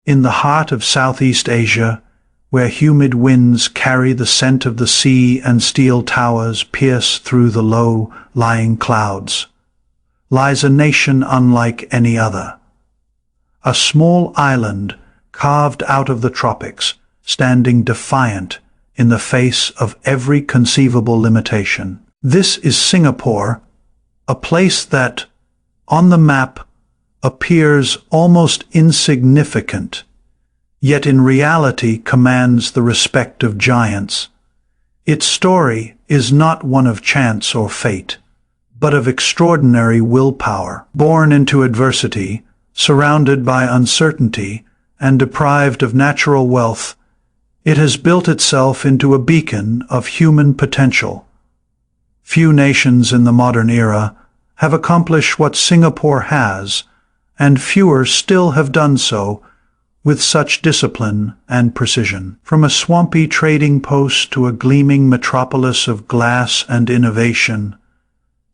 In the heart of Southeast Asia, where humid winds carry the scent of the sea and steel towers pierce through the low-lying clouds, lies a nation unlike any other. A small island carved out of the tropics, standing defiant in the face of every conceivable limitation. This is Singapore, a place that, on the map, appears almost insignificant, yet in reality commands the respect of giants. Its story is not one of chance or fate, but of extraordinary willpower. Born into adversity, surrounded by uncertainty, and deprived of natural wealth, it has built itself into a beacon of human potential. Few nations in the modern era have accomplished what Singapore has, and fewer still have done so with such discipline and precision. From a swampy trading post to a gleaming metropolis of glass and innovation,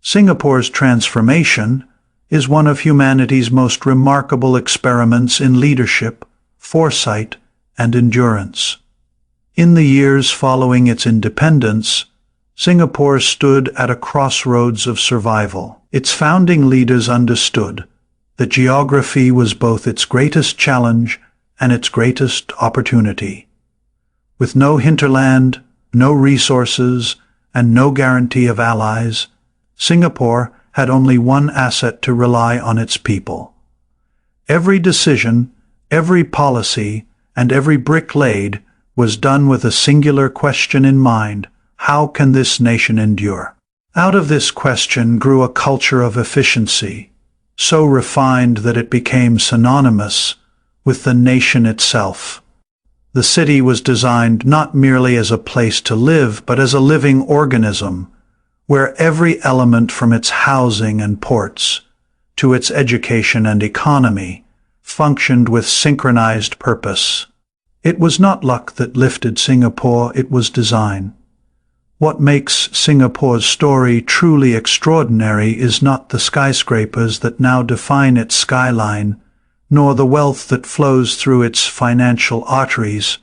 Singapore's transformation is one of humanity's most remarkable experiments in leadership, foresight, and endurance. In the years following its independence, Singapore stood at a crossroads of survival. Its founding leaders understood that geography was both its greatest challenge and its greatest opportunity. With no hinterland, no resources, and no guarantee of allies, Singapore had only one asset to rely on: its people. Every decision, every policy, and every brick laid was done with a singular question in mind: how can this nation endure? Out of this question grew a culture of efficiency, so refined that it became synonymous with the nation itself. The city was designed not merely as a place to live, but as a living organism, where every element from its housing and ports to its education and economy functioned with synchronized purpose. It was not luck that lifted Singapore, it was design. What makes Singapore's story truly extraordinary is not the skyscrapers that now define its skyline, nor the wealth that flows through its financial arteries,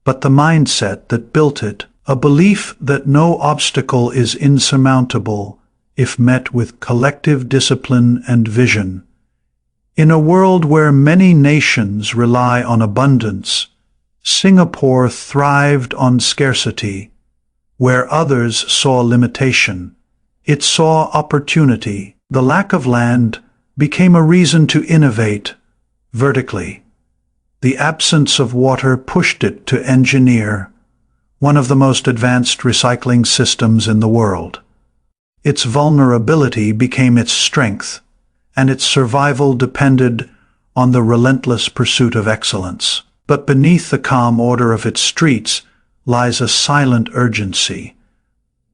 but the mindset that built it, a belief that no obstacle is insurmountable if met with collective discipline and vision. In a world where many nations rely on abundance, Singapore thrived on scarcity. Where others saw limitation, it saw opportunity. The lack of land became a reason to innovate vertically. The absence of water pushed it to engineer one of the most advanced recycling systems in the world. Its vulnerability became its strength, and its survival depended on the relentless pursuit of excellence. But beneath the calm order of its streets lies a silent urgency,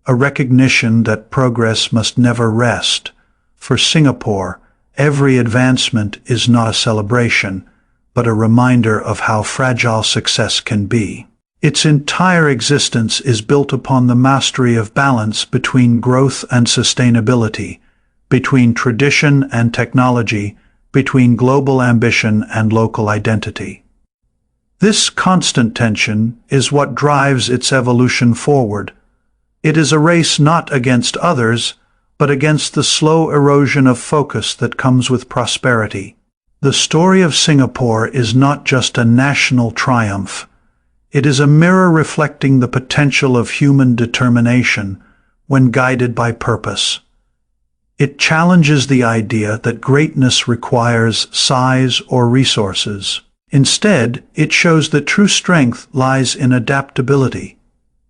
a recognition that progress must never rest. For Singapore, every advancement is not a celebration, but a reminder of how fragile success can be. Its entire existence is built upon the mastery of balance between growth and sustainability, between tradition and technology, between global ambition and local identity. This constant tension is what drives its evolution forward. It is a race not against others, but against the slow erosion of focus that comes with prosperity. The story of Singapore is not just a national triumph. It is a mirror reflecting the potential of human determination when guided by purpose. It challenges the idea that greatness requires size or resources. Instead, it shows that true strength lies in adaptability,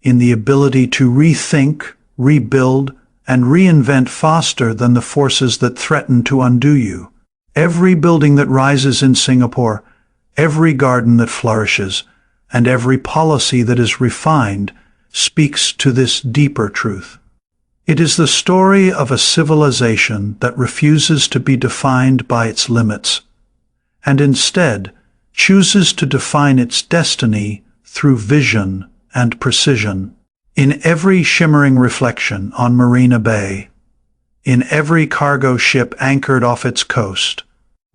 in the ability to rethink, rebuild, and reinvent faster than the forces that threaten to undo you. Every building that rises in Singapore, every garden that flourishes, and every policy that is refined speaks to this deeper truth. It is the story of a civilization that refuses to be defined by its limits, and instead chooses to define its destiny through vision and precision. In every shimmering reflection on Marina Bay, in every cargo ship anchored off its coast,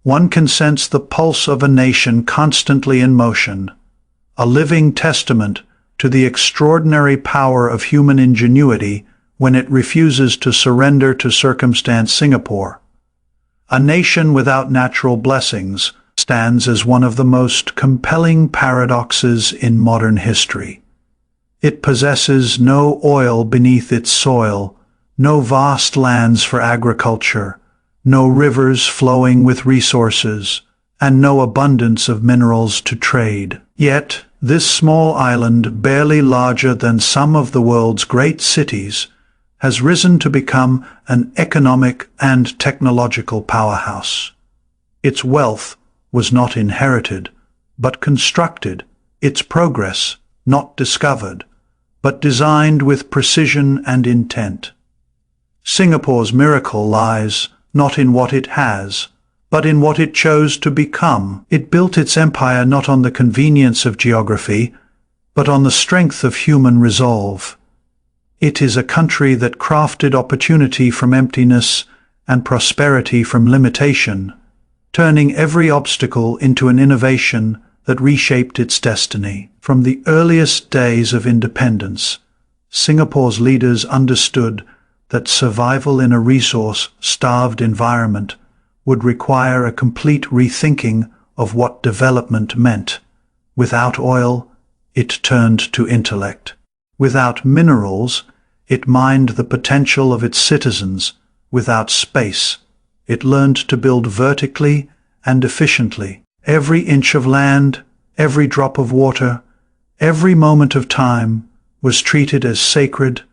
One can sense the pulse of a nation constantly in motion, a living testament to the extraordinary power of human ingenuity when it refuses to surrender to circumstance. Singapore, a nation without natural blessings, stands as one of the most compelling paradoxes in modern history. It possesses no oil beneath its soil, no vast lands for agriculture, no rivers flowing with resources, and no abundance of minerals to trade. Yet, this small island, barely larger than some of the world's great cities, has risen to become an economic and technological powerhouse. Its wealth was not inherited, but constructed, its progress not discovered, but designed with precision and intent. Singapore's miracle lies not in what it has, but in what it chose to become. It built its empire not on the convenience of geography, but on the strength of human resolve. It is a country that crafted opportunity from emptiness and prosperity from limitation, turning every obstacle into an innovation that reshaped its destiny. From the earliest days of independence, Singapore's leaders understood that survival in a resource-starved environment would require a complete rethinking of what development meant. Without oil, it turned to intellect. Without minerals, it mined the potential of its citizens. Without space, it learned to build vertically and efficiently. Every inch of land, every drop of water, every moment of time was treated as sacred,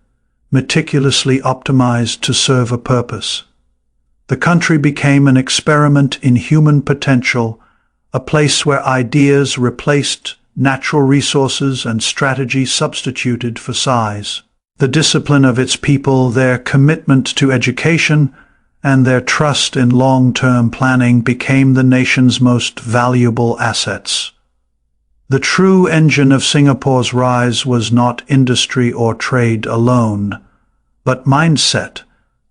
meticulously optimized to serve a purpose. The country became an experiment in human potential, a place where ideas replaced natural resources and strategy substituted for size. The discipline of its people, their commitment to education, and their trust in long-term planning became the nation's most valuable assets. The true engine of Singapore's rise was not industry or trade alone, but mindset.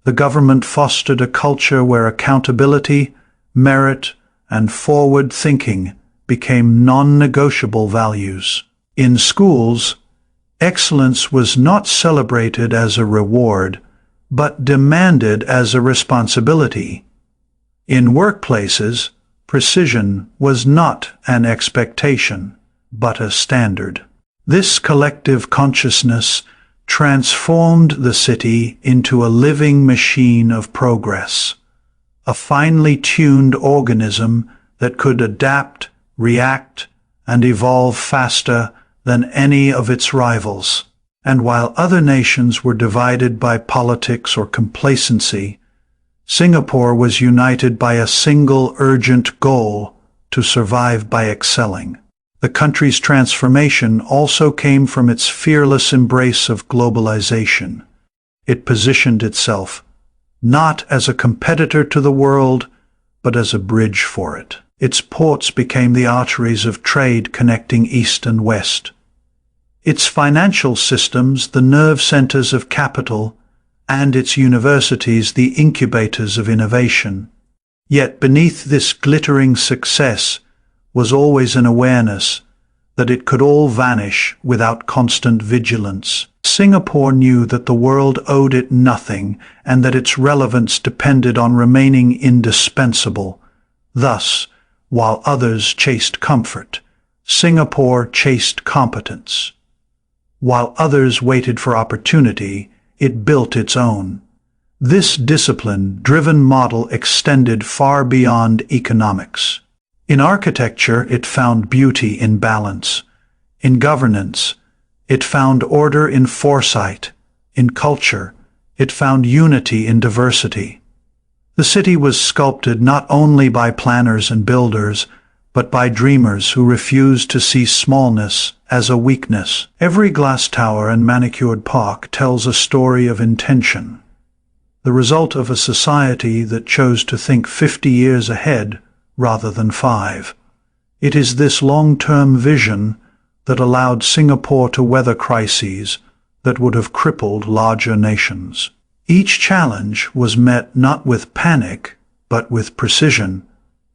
The government fostered a culture where accountability, merit, and forward thinking became non-negotiable values. In schools, excellence was not celebrated as a reward, but demanded as a responsibility. In workplaces, precision was not an expectation, but a standard. This collective consciousness transformed the city into a living machine of progress, a finely tuned organism that could adapt, react, and evolve faster than any of its rivals. And while other nations were divided by politics or complacency, Singapore was united by a single urgent goal: to survive by excelling. The country's transformation also came from its fearless embrace of globalization. It positioned itself not as a competitor to the world, but as a bridge for it. Its ports became the arteries of trade connecting East and West. Its financial systems, the nerve centers of capital, and its universities, the incubators of innovation. Yet beneath this glittering success was always an awareness that it could all vanish without constant vigilance. Singapore knew that the world owed it nothing and that its relevance depended on remaining indispensable. Thus, while others chased comfort, Singapore chased competence. While others waited for opportunity, it built its own. This discipline-driven model extended far beyond economics. In architecture, it found beauty in balance. In governance, it found order in foresight. In culture, it found unity in diversity. The city was sculpted not only by planners and builders, but by dreamers who refused to see smallness as a weakness. Every glass tower and manicured park tells a story of intention, the result of a society that chose to think 50 years ahead rather than 5. It is this long-term vision that allowed Singapore to weather crises that would have crippled larger nations. Each challenge was met not with panic, but with precision,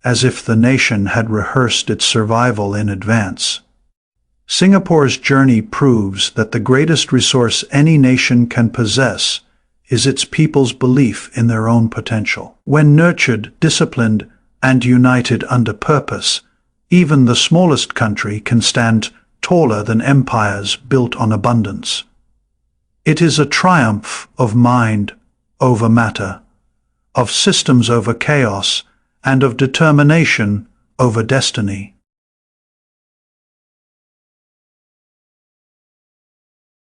as if the nation had rehearsed its survival in advance. Singapore's journey proves that the greatest resource any nation can possess is its people's belief in their own potential. When nurtured, disciplined, and united under purpose, even the smallest country can stand taller than empires built on abundance. It is a triumph of mind over matter, of systems over chaos, and of determination over destiny.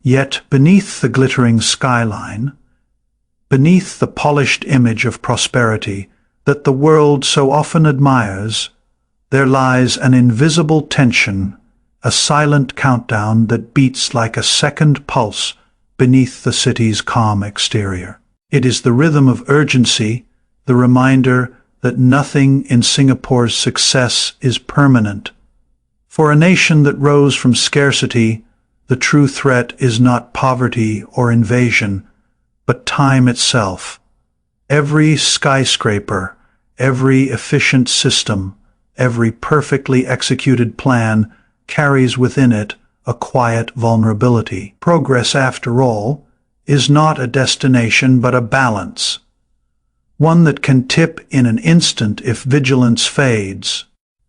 Yet beneath the glittering skyline, beneath the polished image of prosperity that the world so often admires, there lies an invisible tension, a silent countdown that beats like a second pulse beneath the city's calm exterior. It is the rhythm of urgency, the reminder that nothing in Singapore's success is permanent. For a nation that rose from scarcity, the true threat is not poverty or invasion, but time itself. Every skyscraper, every efficient system, every perfectly executed plan carries within it a quiet vulnerability. Progress, after all, is not a destination but a balance, one that can tip in an instant if vigilance fades.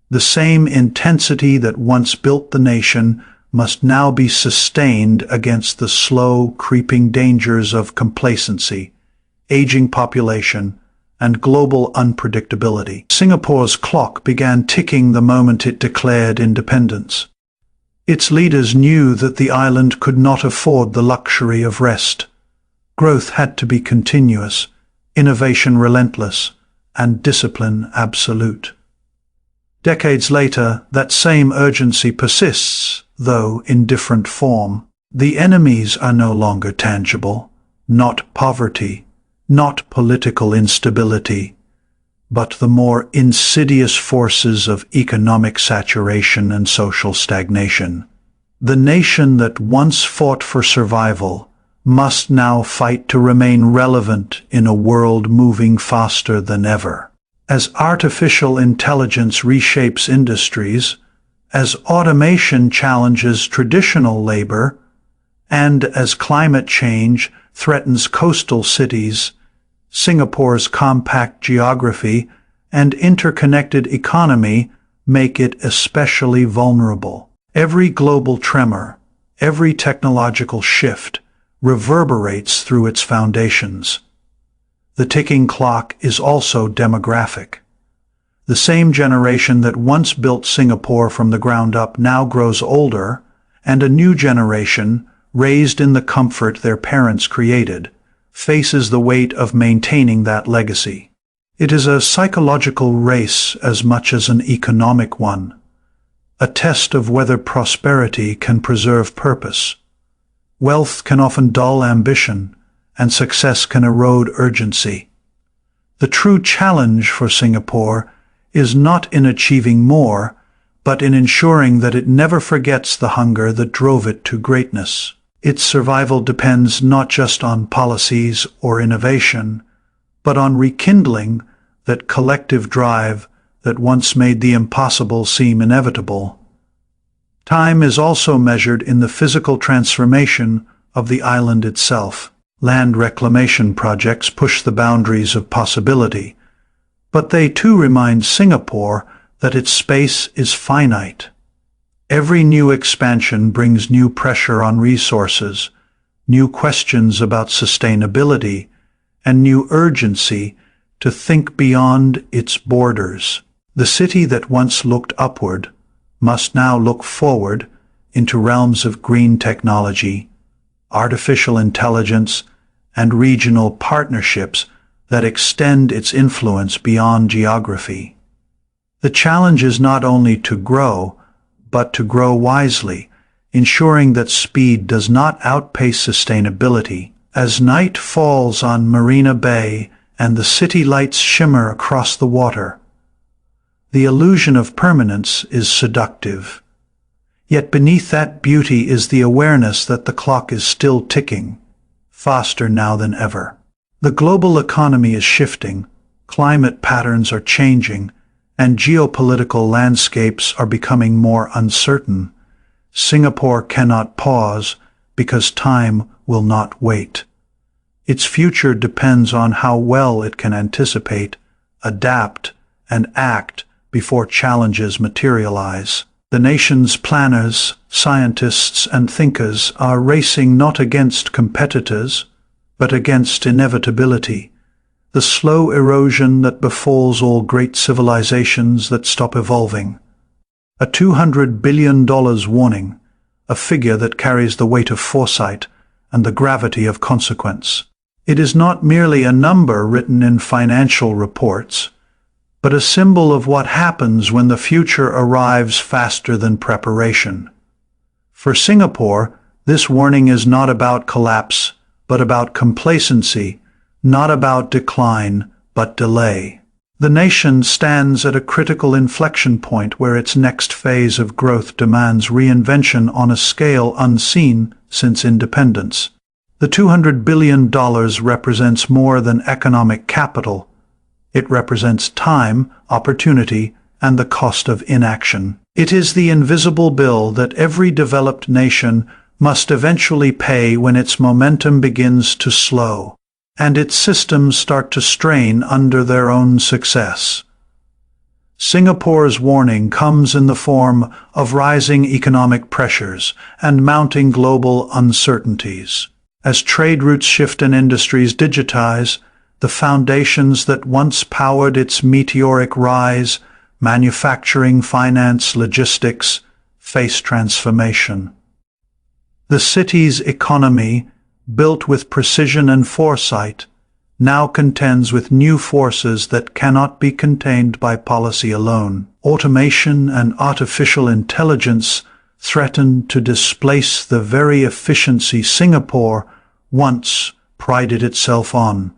The same intensity that once built the nation must now be sustained against the slow, creeping dangers of complacency, aging population, and global unpredictability. Singapore's clock began ticking the moment it declared independence. Its leaders knew that the island could not afford the luxury of rest. Growth had to be continuous, innovation relentless, and discipline absolute. Decades later, that same urgency persists, though in different form. The enemies are no longer tangible, not poverty, not political instability, but the more insidious forces of economic saturation and social stagnation. The nation that once fought for survival must now fight to remain relevant in a world moving faster than ever. As artificial intelligence reshapes industries, as automation challenges traditional labor, and as climate change threatens coastal cities, Singapore's compact geography and interconnected economy make it especially vulnerable. Every global tremor, every technological shift reverberates through its foundations. The ticking clock is also demographic. The same generation that once built Singapore from the ground up now grows older, and a new generation, raised in the comfort their parents created, faces the weight of maintaining that legacy. It is a psychological race as much as an economic one, a test of whether prosperity can preserve purpose. Wealth can often dull ambition, and success can erode urgency. The true challenge for Singapore is not in achieving more, but in ensuring that it never forgets the hunger that drove it to greatness. Its survival depends not just on policies or innovation, but on rekindling that collective drive that once made the impossible seem inevitable. Time is also measured in the physical transformation of the island itself. Land reclamation projects push the boundaries of possibility, but they too remind Singapore that its space is finite. Every new expansion brings new pressure on resources, new questions about sustainability, and new urgency to think beyond its borders. The city that once looked upward must now look forward into realms of green technology, artificial intelligence, and regional partnerships that extend its influence beyond geography. The challenge is not only to grow, but to grow wisely, ensuring that speed does not outpace sustainability. As night falls on Marina Bay and the city lights shimmer across the water, the illusion of permanence is seductive. Yet beneath that beauty is the awareness that the clock is still ticking, faster now than ever. The global economy is shifting, climate patterns are changing, and geopolitical landscapes are becoming more uncertain, Singapore cannot pause because time will not wait. Its future depends on how well it can anticipate, adapt, and act before challenges materialize. The nation's planners, scientists, and thinkers are racing not against competitors, but against inevitability, the slow erosion that befalls all great civilizations that stop evolving. A $200 billion warning, a figure that carries the weight of foresight and the gravity of consequence. It is not merely a number written in financial reports, but a symbol of what happens when the future arrives faster than preparation. For Singapore, this warning is not about collapse, but about complacency, not about decline, but delay. The nation stands at a critical inflection point where its next phase of growth demands reinvention on a scale unseen since independence. The $200 billion represents more than economic capital. It represents time, opportunity, and the cost of inaction. It is the invisible bill that every developed nation must eventually pay when its momentum begins to slow, and its systems start to strain under their own success. Singapore's warning comes in the form of rising economic pressures and mounting global uncertainties. As trade routes shift and industries digitize, the foundations that once powered its meteoric rise, manufacturing, finance, logistics, face transformation. The city's economy, built with precision and foresight, now contends with new forces that cannot be contained by policy alone. Automation and artificial intelligence threaten to displace the very efficiency Singapore once prided itself on.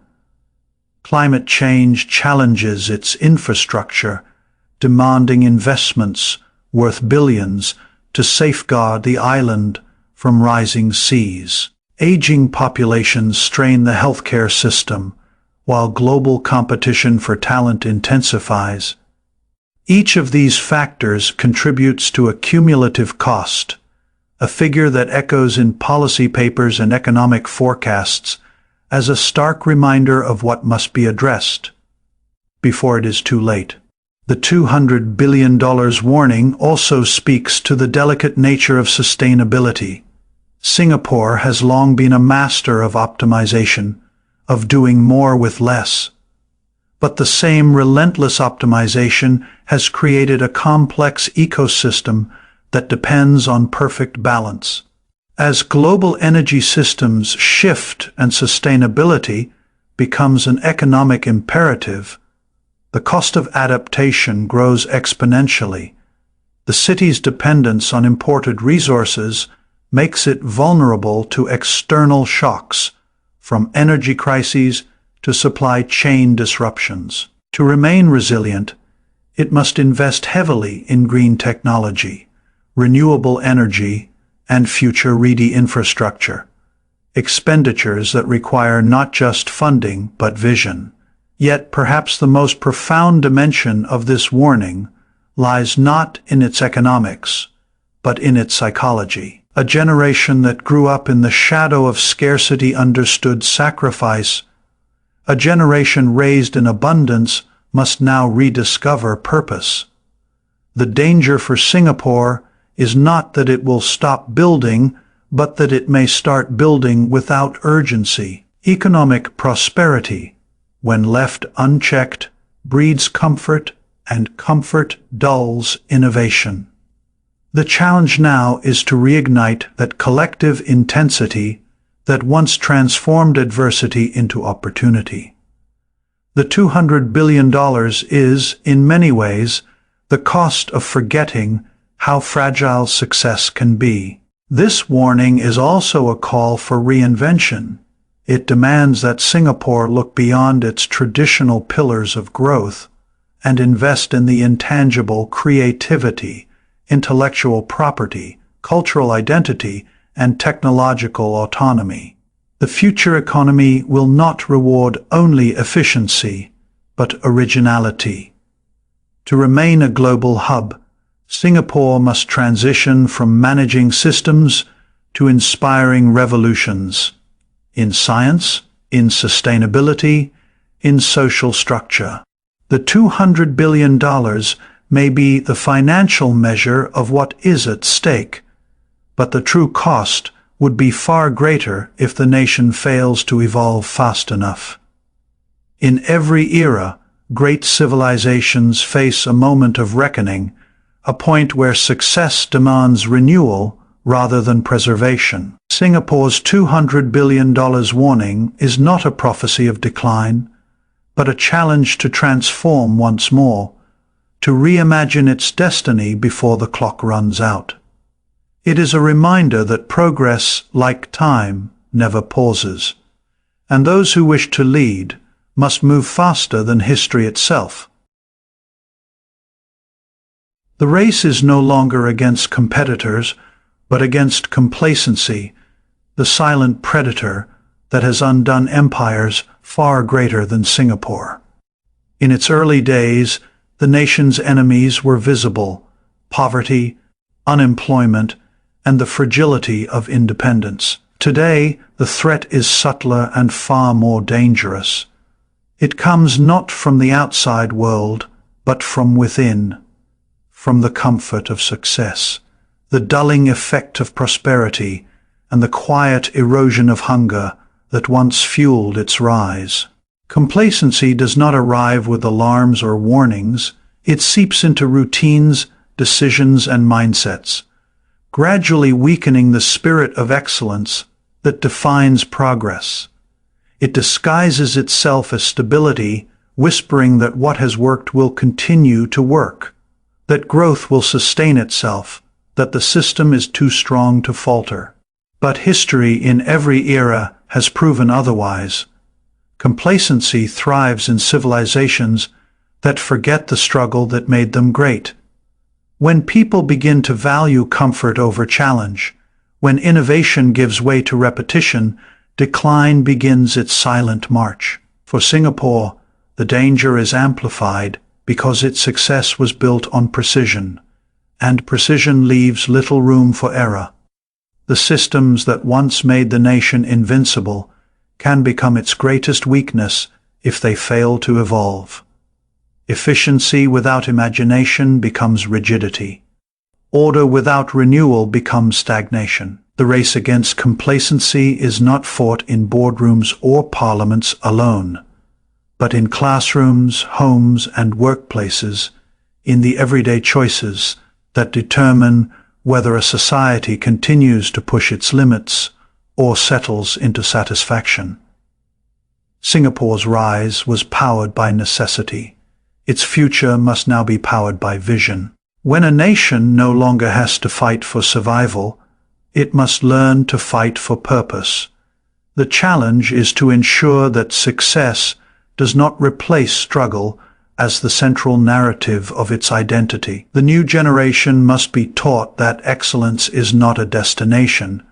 Climate change challenges its infrastructure, demanding investments worth billions to safeguard the island from rising seas. Aging populations strain the healthcare system, while global competition for talent intensifies. Each of these factors contributes to a cumulative cost, a figure that echoes in policy papers and economic forecasts as a stark reminder of what must be addressed before it is too late. The $200 billion warning also speaks to the delicate nature of sustainability. Singapore has long been a master of optimization, of doing more with less. But the same relentless optimization has created a complex ecosystem that depends on perfect balance. As global energy systems shift and sustainability becomes an economic imperative, the cost of adaptation grows exponentially. The city's dependence on imported resources makes it vulnerable to external shocks, from energy crises to supply chain disruptions. To remain resilient, it must invest heavily in green technology, renewable energy, and future-ready infrastructure, expenditures that require not just funding but vision. Yet perhaps the most profound dimension of this warning lies not in its economics, but in its psychology. A generation that grew up in the shadow of scarcity understood sacrifice. A generation raised in abundance must now rediscover purpose. The danger for Singapore is not that it will stop building, but that it may start building without urgency. Economic prosperity, when left unchecked, breeds comfort, and comfort dulls innovation. The challenge now is to reignite that collective intensity that once transformed adversity into opportunity. The $200 billion is, in many ways, the cost of forgetting how fragile success can be. This warning is also a call for reinvention. It demands that Singapore look beyond its traditional pillars of growth and invest in the intangible creativity, intellectual property, cultural identity, and technological autonomy. The future economy will not reward only efficiency, but originality. To remain a global hub, Singapore must transition from managing systems to inspiring revolutions in science, in sustainability, in social structure. The $200 billion may be the financial measure of what is at stake, but the true cost would be far greater if the nation fails to evolve fast enough. In every era, great civilizations face a moment of reckoning, a point where success demands renewal rather than preservation. Singapore's $200 billion warning is not a prophecy of decline, but a challenge to transform once more, to reimagine its destiny before the clock runs out. It is a reminder that progress, like time, never pauses, and those who wish to lead must move faster than history itself. The race is no longer against competitors, but against complacency, the silent predator that has undone empires far greater than Singapore. In its early days, the nation's enemies were visible: poverty, unemployment, and the fragility of independence. Today, the threat is subtler and far more dangerous. It comes not from the outside world, but from within, from the comfort of success, the dulling effect of prosperity, and the quiet erosion of hunger that once fueled its rise. Complacency does not arrive with alarms or warnings. It seeps into routines, decisions, and mindsets, gradually weakening the spirit of excellence that defines progress. It disguises itself as stability, whispering that what has worked will continue to work, that growth will sustain itself, that the system is too strong to falter. But history in every era has proven otherwise. Complacency thrives in civilizations that forget the struggle that made them great. When people begin to value comfort over challenge, when innovation gives way to repetition, decline begins its silent march. For Singapore, the danger is amplified because its success was built on precision, and precision leaves little room for error. The systems that once made the nation invincible can become its greatest weakness if they fail to evolve. Efficiency without imagination becomes rigidity. Order without renewal becomes stagnation. The race against complacency is not fought in boardrooms or parliaments alone, but in classrooms, homes, and workplaces, in the everyday choices that determine whether a society continues to push its limits or settles into satisfaction. Singapore's rise was powered by necessity. Its future must now be powered by vision. When a nation no longer has to fight for survival, it must learn to fight for purpose. The challenge is to ensure that success does not replace struggle as the central narrative of its identity. The new generation must be taught that excellence is not a destination,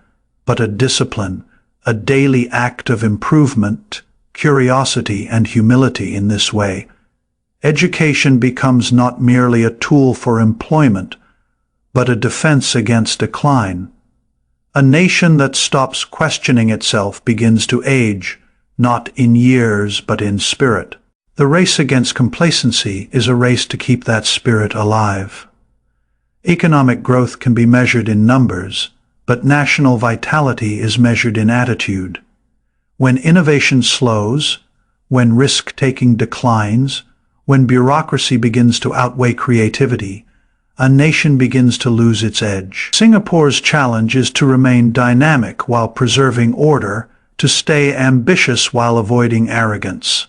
but a discipline, a daily act of improvement, curiosity, and humility. In this way, education becomes not merely a tool for employment, but a defense against decline. A nation that stops questioning itself begins to age, not in years but in spirit. The race against complacency is a race to keep that spirit alive. Economic growth can be measured in numbers, but national vitality is measured in attitude. When innovation slows, when risk-taking declines, when bureaucracy begins to outweigh creativity, a nation begins to lose its edge. Singapore's challenge is to remain dynamic while preserving order, to stay ambitious while avoiding arrogance.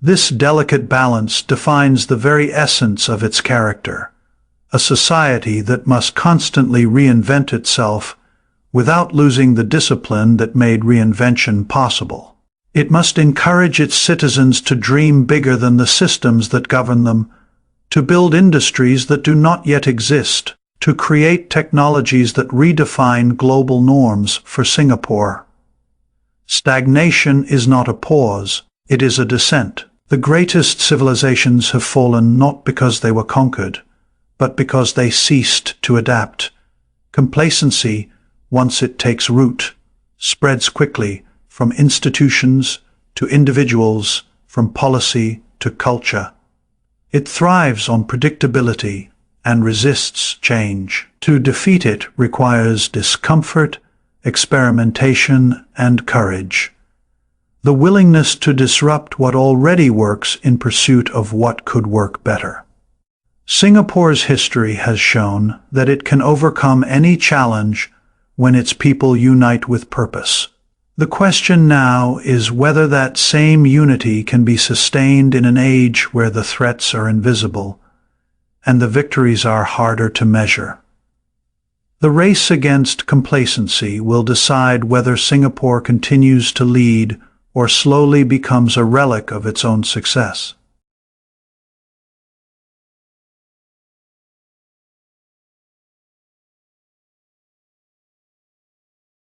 This delicate balance defines the very essence of its character, a society that must constantly reinvent itself without losing the discipline that made reinvention possible. It must encourage its citizens to dream bigger than the systems that govern them, to build industries that do not yet exist, to create technologies that redefine global norms for Singapore. Stagnation is not a pause, it is a descent. The greatest civilizations have fallen not because they were conquered, but because they ceased to adapt. Complacency, once it takes root, spreads quickly from institutions to individuals, from policy to culture. It thrives on predictability and resists change. To defeat it requires discomfort, experimentation, and courage. The willingness to disrupt what already works in pursuit of what could work better. Singapore's history has shown that it can overcome any challenge when its people unite with purpose. The question now is whether that same unity can be sustained in an age where the threats are invisible and the victories are harder to measure. The race against complacency will decide whether Singapore continues to lead or slowly becomes a relic of its own success.